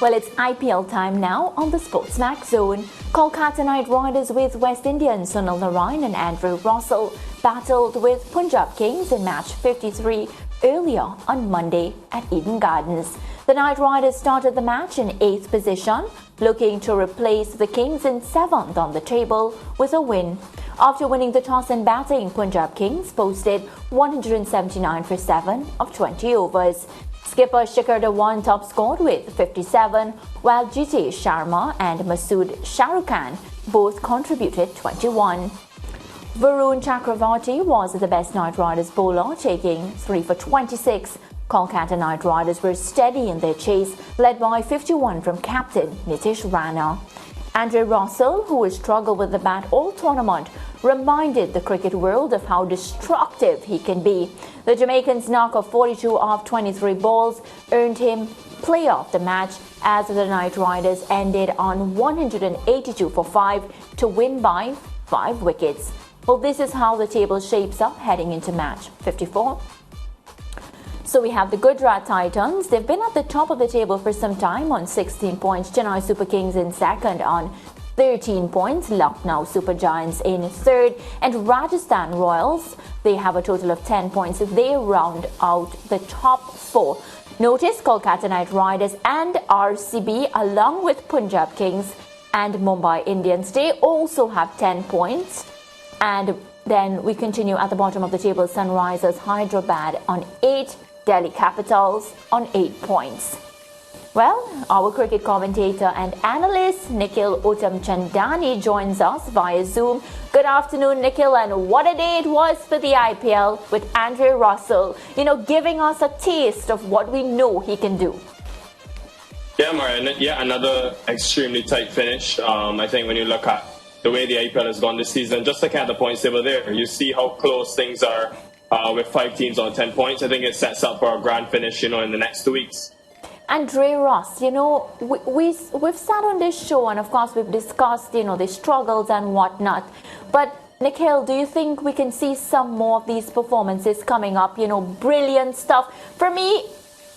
Well, it's IPL time now on the SportsMax zone. Kolkata Knight Riders with West Indians Sunil Narine and Andrew Russell battled with Punjab Kings in match 53 earlier on Monday at Eden Gardens. The Knight Riders started the match in 8th position, looking to replace the Kings in 7th on the table with a win. After winning the toss and batting, Punjab Kings posted 179 for 7 of 20 overs. Skipper Shikhar Dhawan top scored with 57, while Jitesh Sharma and Masood Shahrukh both contributed 21. Varun Chakravarti was the best Knight Riders bowler, taking 3 for 26. Kolkata Knight Riders were steady in their chase, led by 51 from captain Nitish Rana. Andrew Russell, who has struggled with the bat all tournament, reminded the cricket world of how destructive he can be. The Jamaican's knock of 42 off 23 balls earned him player of the match as the Knight Riders ended on 182 for 5 to win by 5 wickets. Well, this is how the table shapes up heading into match 54. So we have the Gujarat Titans. They've been at the top of the table for some time on 16 points. Chennai Super Kings in second on 13 points. Lucknow Super Giants in third. And Rajasthan Royals, they have a total of 10 points. They round out the top 4. Notice Kolkata Knight Riders and RCB along with Punjab Kings and Mumbai Indians. They also have 10 points. And then we continue at the bottom of the table. Sunrisers Hyderabad on 8. Delhi Capitals on 8 points. Well, our cricket commentator and analyst Nikhil Uttamchandani joins us via Zoom. Good afternoon, Nikhil, and what a day it was for the IPL with Andrew Russell, giving us a taste of what we know he can do. Yeah, Mariah, another extremely tight finish. I think when you look at the way the IPL has gone this season, just looking at the points table there, you see how close things are. With 5 teams on 10 points, I think it sets up for a grand finish, in the next 2 weeks. And Dre Ross, we've sat on this show and of course we've discussed, the struggles and whatnot. But Nikhil, do you think we can see some more of these performances coming up? Brilliant stuff. For me,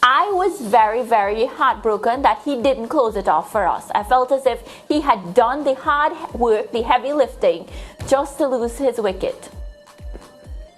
I was very, very heartbroken that he didn't close it off for us. I felt as if he had done the hard work, the heavy lifting, just to lose his wicket.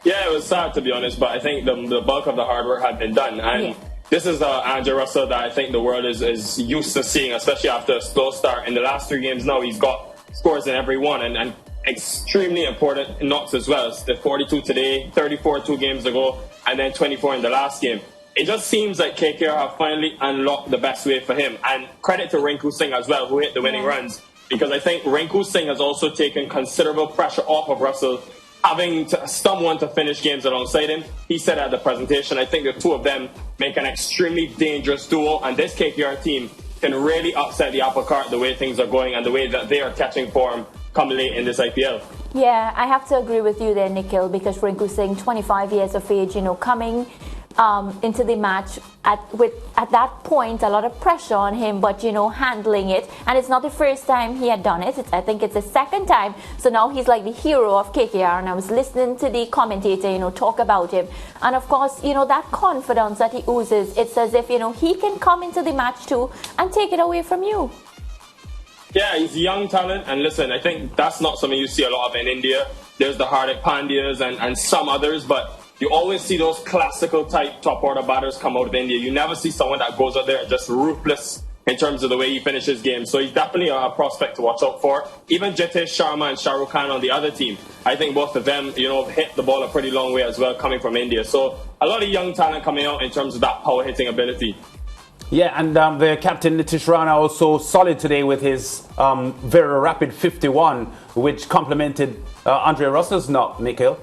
Yeah, it was sad to be honest, but I think the bulk of the hard work had been done. And This is Andrew Russell that I think the world is used to seeing, especially after a slow start. In the last 3 games now, he's got scores in every one and extremely important knocks as well. It's the 42 today, 34 2 games ago, and then 24 in the last game. It just seems like KKR have finally unlocked the best way for him. And credit to Rinku Singh as well, who hit the winning runs, because I think Rinku Singh has also taken considerable pressure off of Russell, having someone to finish games alongside him. He said at the presentation, I think the two of them make an extremely dangerous duo, and this KKR team can really upset the apple cart the way things are going and the way that they are catching form come late in this IPL. Yeah, I have to agree with you there, Nikhil, because Rinku Singh, 25 years of age, coming into the match at that point, a lot of pressure on him, but handling it. And it's not the first time he had done it. I think it's the second time. So now he's like the hero of KKR. And I was listening to the commentator, talk about him. And of course, that confidence that he oozes, it's as if, he can come into the match too and take it away from you. Yeah, he's a young talent. And listen, I think that's not something you see a lot of in India. There's the Hardik Pandyas and some others, but you always see those classical type top order batters come out of India. You never see someone that goes out there just ruthless in terms of the way he finishes games. So he's definitely a prospect to watch out for. Even Jitesh Sharma and Shahrukh Khan on the other team, I think both of them, hit the ball a pretty long way as well coming from India. So a lot of young talent coming out in terms of that power hitting ability. Yeah, and the captain Nitish Rana also solid today with his very rapid 51, which complemented Andre Russell's knock, Nikhil.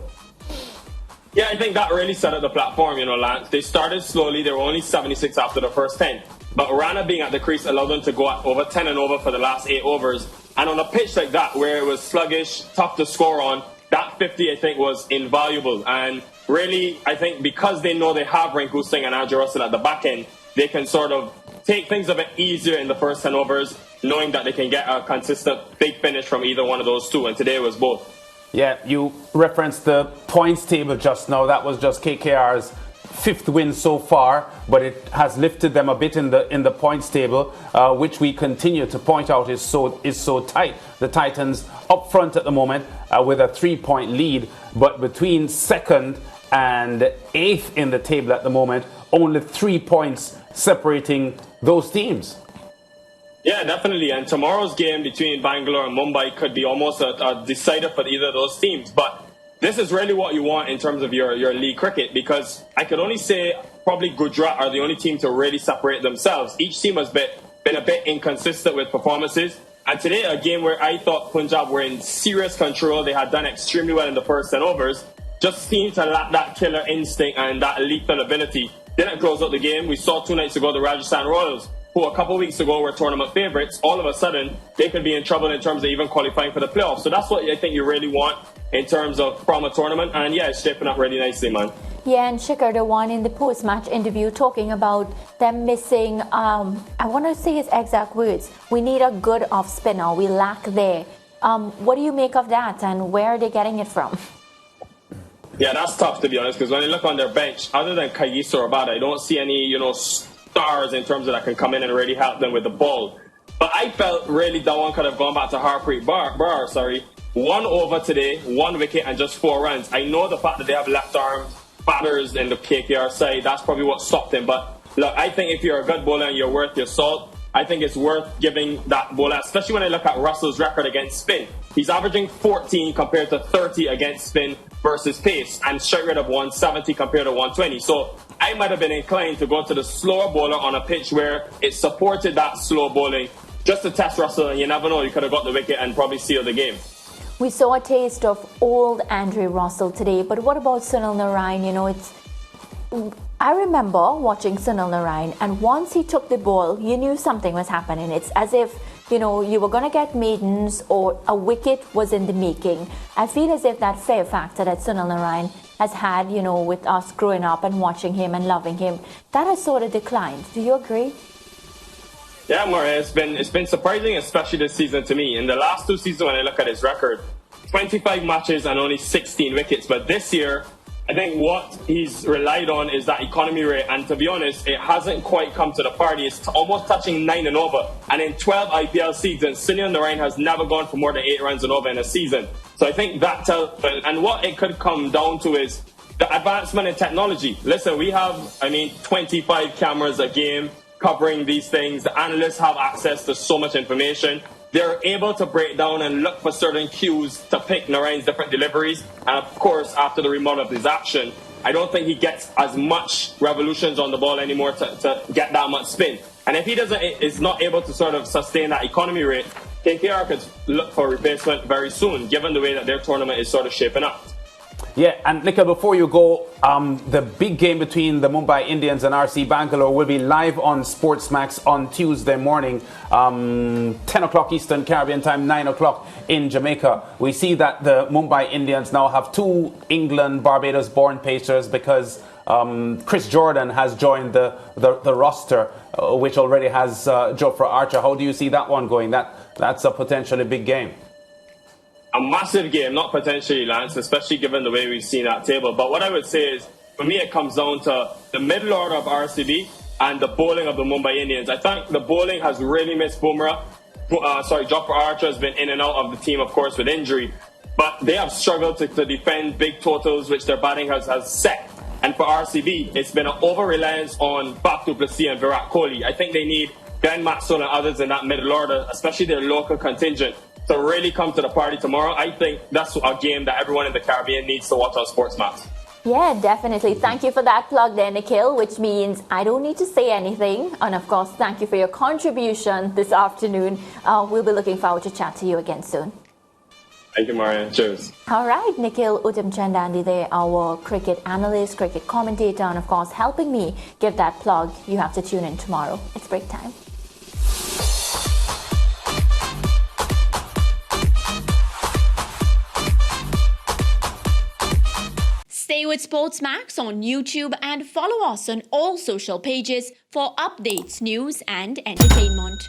Yeah, I think that really set up the platform, Lance. They started slowly. They were only 76 after the first 10. But Rana being at the crease allowed them to go at over 10 and over for the last 8 overs. And on a pitch like that, where it was sluggish, tough to score on, that 50, I think, was invaluable. And really, I think because they know they have Rinku Singh and Andrew Russell at the back end, they can sort of take things a bit easier in the first 10 overs, knowing that they can get a consistent big finish from either one of those two. And today it was both. Yeah, you referenced the points table just now. That was just KKR's fifth win so far, but it has lifted them a bit in the points table, which we continue to point out is so tight. The Titans up front at the moment with a 3-point lead, but between second and eighth in the table at the moment, only 3 points separating those teams. Yeah, definitely. And tomorrow's game between Bangalore and Mumbai could be almost a decider for either of those teams. But this is really what you want in terms of your league cricket, because I could only say probably Gujarat are the only team to really separate themselves. Each team has been a bit inconsistent with performances. And today, a game where I thought Punjab were in serious control. They had done extremely well in the first 10 overs. Just seemed to lack that killer instinct and that lethal ability. Didn't close out the game. We saw 2 nights ago the Rajasthan Royals, who a couple of weeks ago were tournament favourites. All of a sudden, they could be in trouble in terms of even qualifying for the playoffs. So that's what I think you really want in terms of from a tournament. And yeah, it's shaping up really nicely, man. Yeah, and Shikhar Dhawan in the post-match interview talking about them missing, I want to say his exact words, we need a good off-spinner, we lack there. What do you make of that, and where are they getting it from? Yeah, that's tough, to be honest, because when you look on their bench, other than Kayis or Rabada, I don't see any, stars in terms of that can come in and really help them with the ball. But I felt really Dhawan could have gone back to Harpreet Bar, 1 over today, 1 wicket and just 4 runs. I know the fact that they have left-arm batters in the KKR side, that's probably what stopped him. But look, I think if you're a good bowler and you're worth your salt, I think it's worth giving that bowler, especially when I look at Russell's record against spin. He's averaging 14 compared to 30 against spin versus pace, and strike rate of 170 compared to 120. So I might have been inclined to go to the slower bowler on a pitch where it supported that slow bowling, just to test Russell, and you never know, you could have got the wicket and probably sealed the game. We saw a taste of old Andre Russell today, but what about Sunil Narine? I remember watching Sunil Narine, and once he took the ball, you knew something was happening. It's as if, you were going to get maidens or a wicket was in the making. I feel as if that fear factor that Sunil Narine has had, with us growing up and watching him and loving him, that has sort of declined. Do you agree? Yeah, Maria, it's been surprising, especially this season to me. In the last 2 seasons, when I look at his record, 25 matches and only 16 wickets. But this year, I think what he's relied on is that economy rate. And to be honest, it hasn't quite come to the party. It's almost touching 9 and over. And in 12 IPL seasons, Sunil Narine has never gone for more than 8 runs and over in a season. So I think that tells, and what it could come down to is the advancement in technology. Listen, we have, 25 cameras a game covering these things. The analysts have access to so much information. They're able to break down and look for certain cues to pick Narayan's different deliveries. And of course, after the remodel of his action, I don't think he gets as much revolutions on the ball anymore to get that much spin. And if he is not able to sort of sustain that economy rate, KKR could look for a replacement very soon, given the way that their tournament is sort of shaping up. Yeah, and Nikhil, before you go, the big game between the Mumbai Indians and RC Bangalore will be live on SportsMax on Tuesday morning, 10 o'clock Eastern Caribbean time, 9 o'clock in Jamaica. We see that the Mumbai Indians now have 2 England, Barbados-born pacers because Chris Jordan has joined the roster, which already has Jofra Archer. How do you see that one going? That's a potentially big game. A massive game, not potentially, Lance, especially given the way we've seen that table. But what I would say is, for me, it comes down to the middle order of RCB and the bowling of the Mumbai Indians. I think the bowling has really missed Bumrah. Jofra Archer has been in and out of the team, of course, with injury. But they have struggled to defend big totals, which their batting has set. And for RCB, it's been an over-reliance on Faf du Plessis and Virat Kohli. I think they need Glenn Maxwell and others in that middle order, especially their local contingent, to really come to the party tomorrow. I think that's a game that everyone in the Caribbean needs to watch on SportsMax. Yeah, definitely. Thank you for that plug there, Nikhil, which means I don't need to say anything. And of course, thank you for your contribution this afternoon. We'll be looking forward to chat to you again soon. Thank you, Maria. Cheers. All right, Nikhil Uttamchandandi there, our cricket analyst, cricket commentator, and of course, helping me give that plug. You have to tune in tomorrow. It's break time. Stay with SportsMax on YouTube and follow us on all social pages for updates, news and entertainment.